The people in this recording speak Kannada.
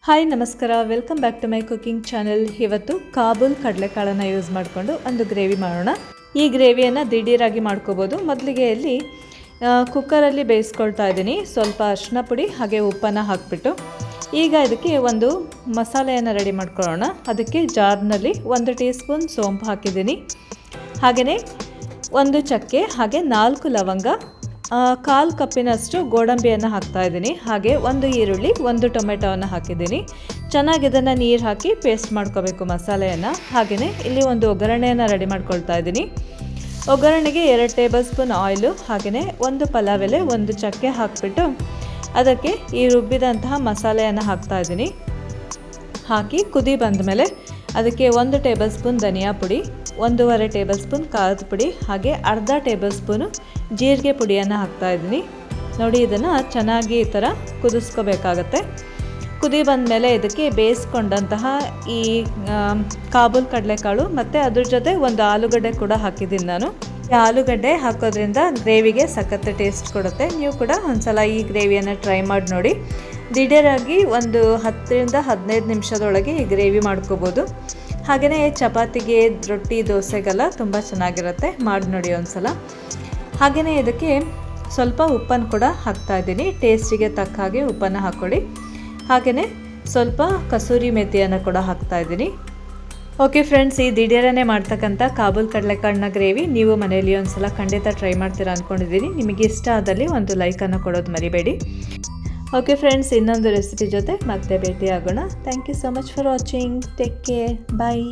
ಹಾಯ್ ನಮಸ್ಕಾರ, welcome back to my cooking channel. ಇವತ್ತು ಕಾಬೂಲ್ ಕಡಲೆಕಾಳನ್ನು ಯೂಸ್ ಮಾಡಿಕೊಂಡು ಒಂದು ಗ್ರೇವಿ ಮಾಡೋಣ. ಈ ಗ್ರೇವಿಯನ್ನು ದಿಢೀರಾಗಿ ಮಾಡ್ಕೋಬೋದು. ಮೊದಲಿಗೆ ಇಲ್ಲಿ ಕುಕ್ಕರಲ್ಲಿ ಬೇಯಿಸ್ಕೊಳ್ತಾ ಇದ್ದೀನಿ. ಸ್ವಲ್ಪ ಅರಿಶಿನ ಪುಡಿ ಹಾಗೆ ಉಪ್ಪನ್ನು ಹಾಕಿಬಿಟ್ಟು ಈಗ ಇದಕ್ಕೆ ಒಂದು ಮಸಾಲೆಯನ್ನು ರೆಡಿ ಮಾಡ್ಕೊಳ್ಳೋಣ. ಅದಕ್ಕೆ ಜಾರ್ನಲ್ಲಿ 1 ಟೀ ಸ್ಪೂನ್ ಸೋಂಪು ಹಾಕಿದ್ದೀನಿ. ಹಾಗೆಯೇ 1 ಚಕ್ಕೆ ಹಾಗೆ 4 ಲವಂಗ, 1/4 ಕಪ್ಪಿನಷ್ಟು ಗೋಡಂಬಿಯನ್ನು ಹಾಕ್ತಾಯಿದ್ದೀನಿ. ಹಾಗೆ 1 ಈರುಳ್ಳಿ, 1 ಟೊಮೆಟೊವನ್ನು ಹಾಕಿದ್ದೀನಿ. ಚೆನ್ನಾಗಿ ಇದನ್ನು ನೀರು ಹಾಕಿ ಪೇಸ್ಟ್ ಮಾಡ್ಕೋಬೇಕು ಮಸಾಲೆಯನ್ನು. ಹಾಗೆಯೇ ಇಲ್ಲಿ ಒಂದು ಒಗ್ಗರಣೆಯನ್ನು ರೆಡಿ ಮಾಡ್ಕೊಳ್ತಾ ಇದ್ದೀನಿ. ಒಗ್ಗರಣೆಗೆ 2 ಟೇಬಲ್ ಸ್ಪೂನ್ ಆಯಿಲು, ಹಾಗೆಯೇ 1 ಪಲಾವ್ ಎಲೆ, 1 ಚಕ್ಕೆ ಹಾಕಿಬಿಟ್ಟು ಅದಕ್ಕೆ ಈ ರುಬ್ಬಿದಂತಹ ಮಸಾಲೆಯನ್ನು ಹಾಕ್ತಾಯಿದ್ದೀನಿ. ಹಾಕಿ ಕುದಿ ಬಂದ ಮೇಲೆ ಅದಕ್ಕೆ 1 ಟೇಬಲ್ ಸ್ಪೂನ್ ಧನಿಯಾ ಪುಡಿ, 1.5 ಟೇಬಲ್ ಸ್ಪೂನ್ ಖಾರದ ಪುಡಿ, ಹಾಗೆ ಅರ್ಧ ಟೇಬಲ್ ಸ್ಪೂನು ಜೀರಿಗೆ ಪುಡಿಯನ್ನು ಹಾಕ್ತಾಯಿದ್ದೀನಿ. ನೋಡಿ, ಇದನ್ನು ಚೆನ್ನಾಗಿ ಈ ಥರ ಕುದಿಸ್ಕೋಬೇಕಾಗತ್ತೆ. ಕುದಿ ಬಂದ ಮೇಲೆ ಇದಕ್ಕೆ ಬೇಯಿಸ್ಕೊಂಡಂತಹ ಈ ಕಾಬೂಲ್ ಕಡಲೆಕಾಳು ಮತ್ತು ಅದ್ರ ಜೊತೆ 1 ಆಲೂಗಡ್ಡೆ ಕೂಡ ಹಾಕಿದ್ದೀನಿ ನಾನು. ಈ ಆಲೂಗಡ್ಡೆ ಹಾಕೋದ್ರಿಂದ ಗ್ರೇವಿಗೆ ಸಖತ್ ಟೇಸ್ಟ್ ಕೊಡುತ್ತೆ. ನೀವು ಕೂಡ ಒಂದ್ಸಲ ಈ ಗ್ರೇವಿಯನ್ನು ಟ್ರೈ ಮಾಡಿ ನೋಡಿ. ದಿಢೀರಾಗಿ ಒಂದು 10ರಿಂದ 15 ನಿಮಿಷದೊಳಗೆ ಈ ಗ್ರೇವಿ ಮಾಡ್ಕೋಬೋದು. ಹಾಗೆಯೇ ಚಪಾತಿಗೆ, ರೊಟ್ಟಿ, ದೋಸೆಗೆಲ್ಲ ತುಂಬ ಚೆನ್ನಾಗಿರುತ್ತೆ. ಮಾಡಿ ನೋಡಿ ಒಂದ್ಸಲ. ಹಾಗೆಯೇ ಇದಕ್ಕೆ ಸ್ವಲ್ಪ ಉಪ್ಪನ್ನು ಕೂಡ ಹಾಕ್ತಾಯಿದ್ದೀನಿ. ಟೇಸ್ಟಿಗೆ ತಕ್ಕ ಹಾಗೆ ಉಪ್ಪನ್ನು ಹಾಕ್ಕೊಳ್ಳಿ. ಹಾಗೆಯೇ ಸ್ವಲ್ಪ ಕಸೂರಿ ಮೆಥಿಯನ್ನು ಕೂಡ ಹಾಕ್ತಾಯಿದ್ದೀನಿ. ಓಕೆ ಫ್ರೆಂಡ್ಸ್, ಈ ದಿಢೀರನೇ ಮಾಡ್ತಕ್ಕಂಥ ಕಾಬೂಲ್ ಕಡಲೆಕಾಳನ್ನ ಗ್ರೇವಿ ನೀವು ಮನೆಯಲ್ಲಿ ಒಂದ್ಸಲ ಖಂಡಿತ ಟ್ರೈ ಮಾಡ್ತೀರಾ ಅಂದ್ಕೊಂಡಿದ್ದೀನಿ. ನಿಮಗೆ ಇಷ್ಟ ಆದಲ್ಲಿ ಒಂದು ಲೈಕನ್ನು ಕೊಡೋದು ಮರಿಬೇಡಿ. ಓಕೆ ಫ್ರೆಂಡ್ಸ್, ಇನ್ನೊಂದು ರೆಸಿಪಿ ಜೊತೆ ಮತ್ತೆ ಭೇಟಿ ಆಗೋಣ. Thank you so much for watching. Take care. Bye.